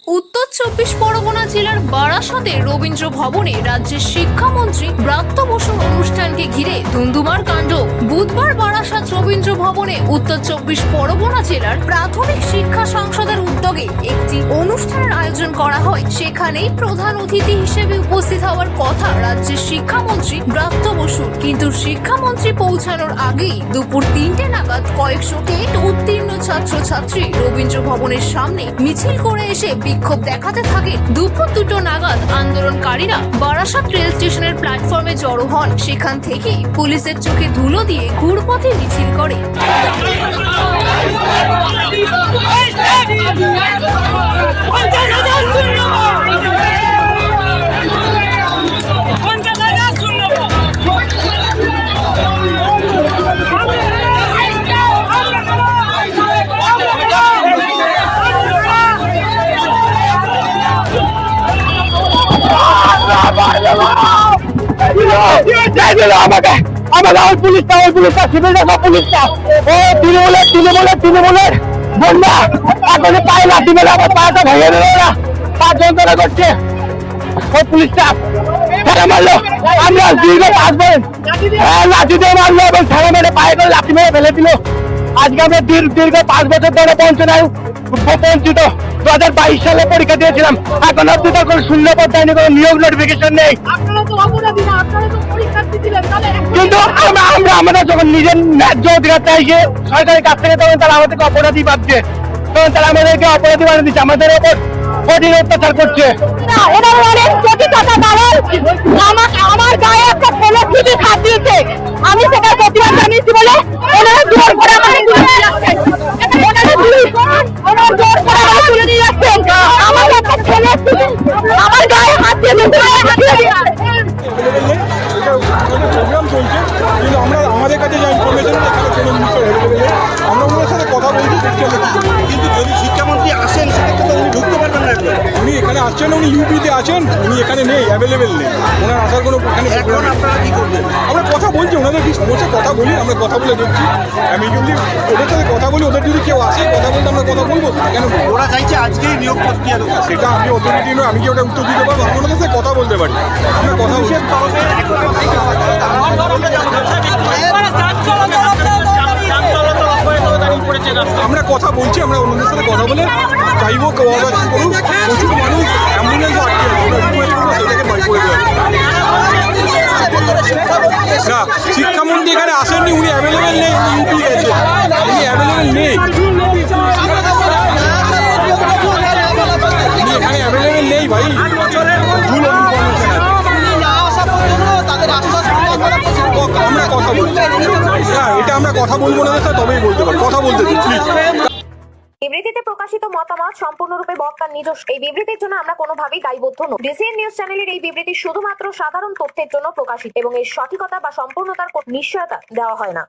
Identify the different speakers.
Speaker 1: উত্তর ২৪ পরগনা জেলার বারাসতে রবীন্দ্র ভবনে রাজ্যের শিক্ষামন্ত্রী ব্রাত্য বসুর অনুষ্ঠানকে ঘিরে ধুন্ধুমার কাণ্ড। বুধবার বারাসত রবীন্দ্র ভবনে উত্তর ২৪ পরগনা জেলার প্রাথমিক শিক্ষা সংসদের উদ্যোগে একটি অনুষ্ঠানের আয়োজন করা হয়। সেখানেই প্রধান অতিথি হিসেবে উপস্থিত হওয়ার কথা রাজ্যের শিক্ষামন্ত্রী ব্রাত্য বসুর, কিন্তু শিক্ষামন্ত্রী পৌঁছানোর আগেই দুপুর ৩টে নাগাদ কয়েকশো টেট উত্তীর্ণ ছাত্রছাত্রী রবীন্দ্র ভবনের সামনে মিছিল করে এসে বিক্ষোভ দেখাতে থাকে। দুপুর ২টো নাগাদ আন্দোলনকারীরা বারাসত রেল স্টেশনের প্ল্যাটফর্মে জড়ো হন। সেখান থেকে পুলিশের চোখে ধুলো দিয়ে ঘুরপথে মিছিল করে।
Speaker 2: তৃণমূলের বন্যা এখন পায়ে লাঠি মেলে আমার পাটা ভেঙে দিল, ওরা পা যন্ত্রণা করছে। ওই পুলিশটা ঠেলা মারলো, আমরা দীর্ঘ ৫ বছর লাঠি দিয়ে মারলো এবং ঠেলা মেরে পায়ে করে লাঠি মেরে ফেলে দিল। আজকে আমরা দীর্ঘ ৫ বছর ধরে বঞ্চিত ২০২২ সালে পরীক্ষা দিয়েছিলাম, এখন অব্দি তো কোনো শূন্য পর্যায়ে কোনো নিয়োগ নোটিফিকেশন নেই। কিন্তু আমরা আমাদের যখন নিজের ন্যায্য অধিকার চাইছে সরকারের কাছ থেকে, তখন তারা আমাদেরকে অপরাধী ভাবছে, তখন তারা আমাদেরকে অপরাধী বানিয়ে দিচ্ছে, আমাদের ওপর কঠিন অত্যাচার করছে। আমার গায়ে একটা ফেলে ছুটি হাত দিয়েছে, আমি সেটার প্রতিবাদ জানিয়েছি বলে ওনারা জোর করে আমাকে তুলে নিয়ে যাচ্ছেন। আমার একটা ফেলে আমার গায়ে হাত দিয়ে
Speaker 3: প্রোগ্রাম চলছে, কিন্তু আমরা আমাদের কাছে যা ইনফরমেশন আমরা ওনার সাথে কথা বলছি,
Speaker 4: কিন্তু যদি শিক্ষামন্ত্রী আসেন সেক্ষেত্রে তো উনি ঢুকতে পারবেন না।
Speaker 3: উনি এখানে আসছেন, উনি ইউপিতে আছেন, উনি এখানে নেই, অ্যাভেলেবেল নেই, ওনার আসার কোনো এখানে
Speaker 4: এখন আপনারা কি করবেন?
Speaker 3: আমরা কথা বলছি, ওনাদের কি সমস্যা কথা বলি, আমরা কথা বলে দেখছি। আমি যদি ওদের সাথে কথা বলি, ওদের যদি কেউ আসে কথা বলতে, আমরা কথা বলবো, কেন
Speaker 4: ওরা চাইছে আজকেই নিয়োগ প্রক্রিয়া দেবো।
Speaker 3: সেটা আমি অথরিটি নয়, আমি কি ওটা উত্তর দিতে পারবো? আমি ওনাদের সাথে কথা বলতে পারি, আমরা কথা বলছি। আমরা কথা বলছি, আমরা অন্যদের সাথে কথা বলে চাইবো কোঅপারেশন করুন। প্রচুর মানুষ অ্যাম্বুলেন্সও আটকে আছে, আমরা রিকোয়েস্ট করবো সেটাকে বাড়ি করে দেওয়া। না, শিক্ষামন্ত্রী এখানে আসেননি, উনি অ্যাভেলেবেল নেই, উনি ইউপি গেছে, উনি অ্যাভেলেবেল নেই, উনি এখানে অ্যাভেলেবেল নেই ভাই। ভুল ইনফরমেশন আছে, আমরা কথা বলছি। হ্যাঁ, এটা আমরা কথা বলবো না স্যার, তবেই বলতে পারি, কথা বলতে দিন প্লিজ।
Speaker 5: বিবৃতিতে প্রকাশিত মতামত সম্পূর্ণরূপে বক্তার নিজস্ব। এই বিবৃতির জন্য আমরা কোনোভাবেই দায়বদ্ধ নই। ডিসিএন নিউজ চ্যানেলের এই বিবৃতি শুধুমাত্র সাধারণ তথ্যের জন্য প্রকাশিত এবং এর সঠিকতা বা সম্পূর্ণতার কোনো নিশ্চয়তা দেওয়া হয় না।